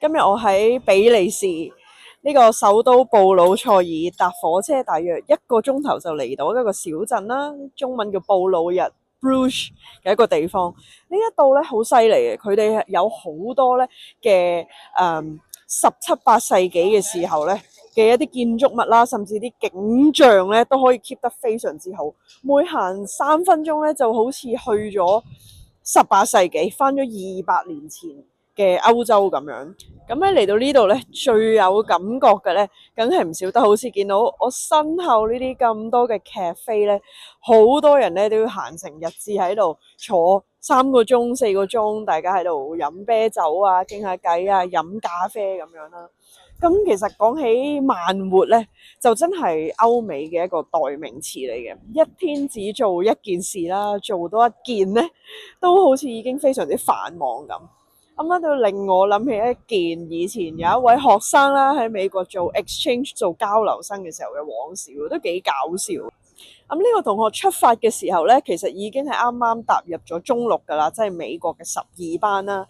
今日我喺比利時呢個首都布魯塞爾搭火車，大約1個鐘頭就嚟到一個小鎮啦，中文叫布魯日 Bruges 嘅一個地方。呢一度咧好犀利嘅，佢哋有好多咧嘅17、18世紀嘅時候咧嘅一啲建築物啦，甚至啲景象咧都可以 keep 得非常之好。每行3分鐘咧就好似去咗18世紀，翻咗200年前嘅歐洲咁樣。咁咧嚟到呢度咧，最有感覺嘅咧，梗係唔少得好似見到我身後呢啲咁多嘅 cafe 咧，好多人咧都要行成日至喺度坐3個鐘、4個鐘，大家喺度飲啤酒啊、傾下偈啊、飲咖啡咁樣啦。咁其實講起慢活咧，就真係歐美嘅一個代名詞嚟嘅。一天只做一件事啦，做多一件咧，都好似已經非常之繁忙咁。咁咧就令我諗起一件以前有一位學生啦，喺美國做 exchange 做交流生嘅時候嘅往事，都幾搞笑。咁呢個同學出發嘅時候咧，其實已經係啱啱踏入咗中六噶啦，即係美國嘅12班啦。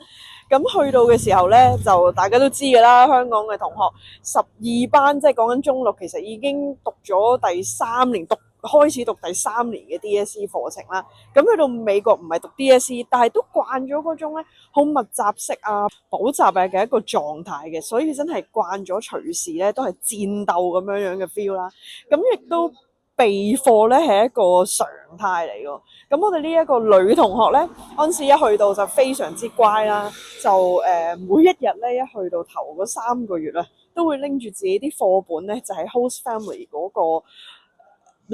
咁去到嘅時候咧，就大家都知噶啦，香港嘅同學12班，即係講緊中六，其實已經讀咗第3年，開始讀第3年嘅 DSE 課程啦。咁去到美國唔係讀 DSE，但係都慣咗嗰種咧好密集式啊補習嘅一個狀態嘅，所以真係慣咗隨時咧都係戰鬥咁樣嘅 feel 啦。咁亦都備課咧係一個常態嚟㗎。咁我哋呢一個女同學咧，嗰陣時一去到就非常之乖啦，就每一日咧一去到頭嗰3個月咧，都會拎住自己啲課本咧，就喺 host family 嗰個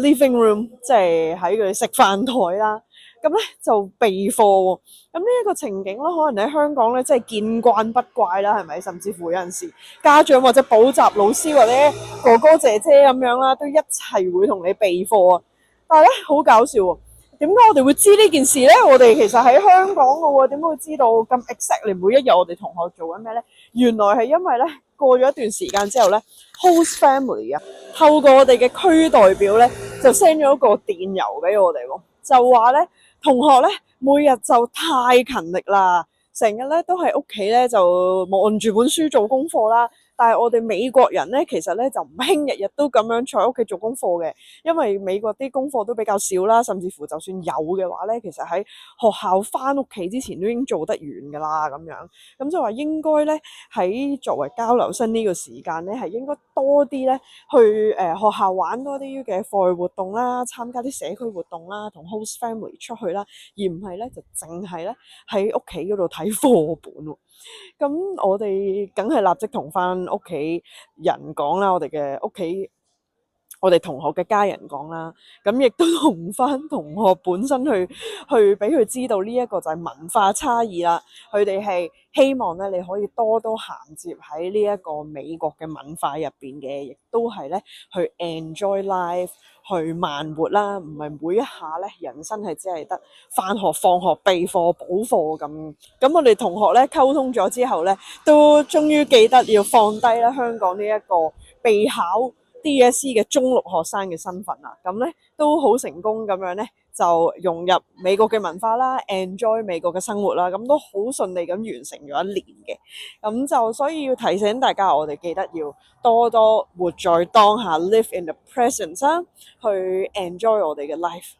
living room， 即係喺佢哋食飯台啦。咁咧就備課喎。咁呢一個情景咧，可能喺香港咧，即係見慣不怪啦，係咪？甚至乎有陣時家長或者補習老師或者哥哥姐姐咁樣啦，都一齊會同你備課啊。但係咧好搞笑喎，點解我哋會知呢件事咧？我哋其實喺香港嘅喎，點解會知道咁 exactly 每一日我哋同學做緊咩咧？原來係因為咧過咗一段時間之後咧 ，host family 啊，透過我哋嘅區代表咧，就 send 咗一個電郵俾我哋喎，就話咧同學咧每日就太勤力啦，成日咧都喺屋企咧就望住本書做功課啦。但係我哋美國人咧，其實咧就唔興日日都咁樣坐喺屋企做功課嘅，因為美國啲功課都比較少啦，甚至乎就算有嘅話咧，其實喺學校翻屋企之前都已經做得完噶啦咁樣。咁就話應該咧喺作為交流生呢個時間咧，係應該多啲咧去學校玩多啲嘅課外活動啦，參加啲社區活動啦，同 host family 出去啦，而唔係咧就淨係咧喺屋企嗰度睇課本喎。咁我哋梗係立即同翻屋企人講啦，我哋同學嘅家人講啦，咁亦都同翻同學本身去俾佢知道呢一個就係文化差異啦。佢哋係希望咧你可以多多銜接喺呢一個美國嘅文化入邊嘅，亦都係咧去 enjoy life，去慢活啦，唔係每一下咧人生係只係得返學、放學、備課、補課咁。咁我哋同學咧溝通咗之後咧，都終於記得要放低啦香港呢一個備考 DSE 嘅中六學生嘅身份啦。咁咧都好成功咁樣咧，就融入美國嘅文化啦 ，enjoy 美國嘅生活啦，咁都好順利咁完成咗1年嘅。咁就所以要提醒大家，我哋記得要多多活在當下 ，live in the present 啦，去 enjoy 我哋嘅 life。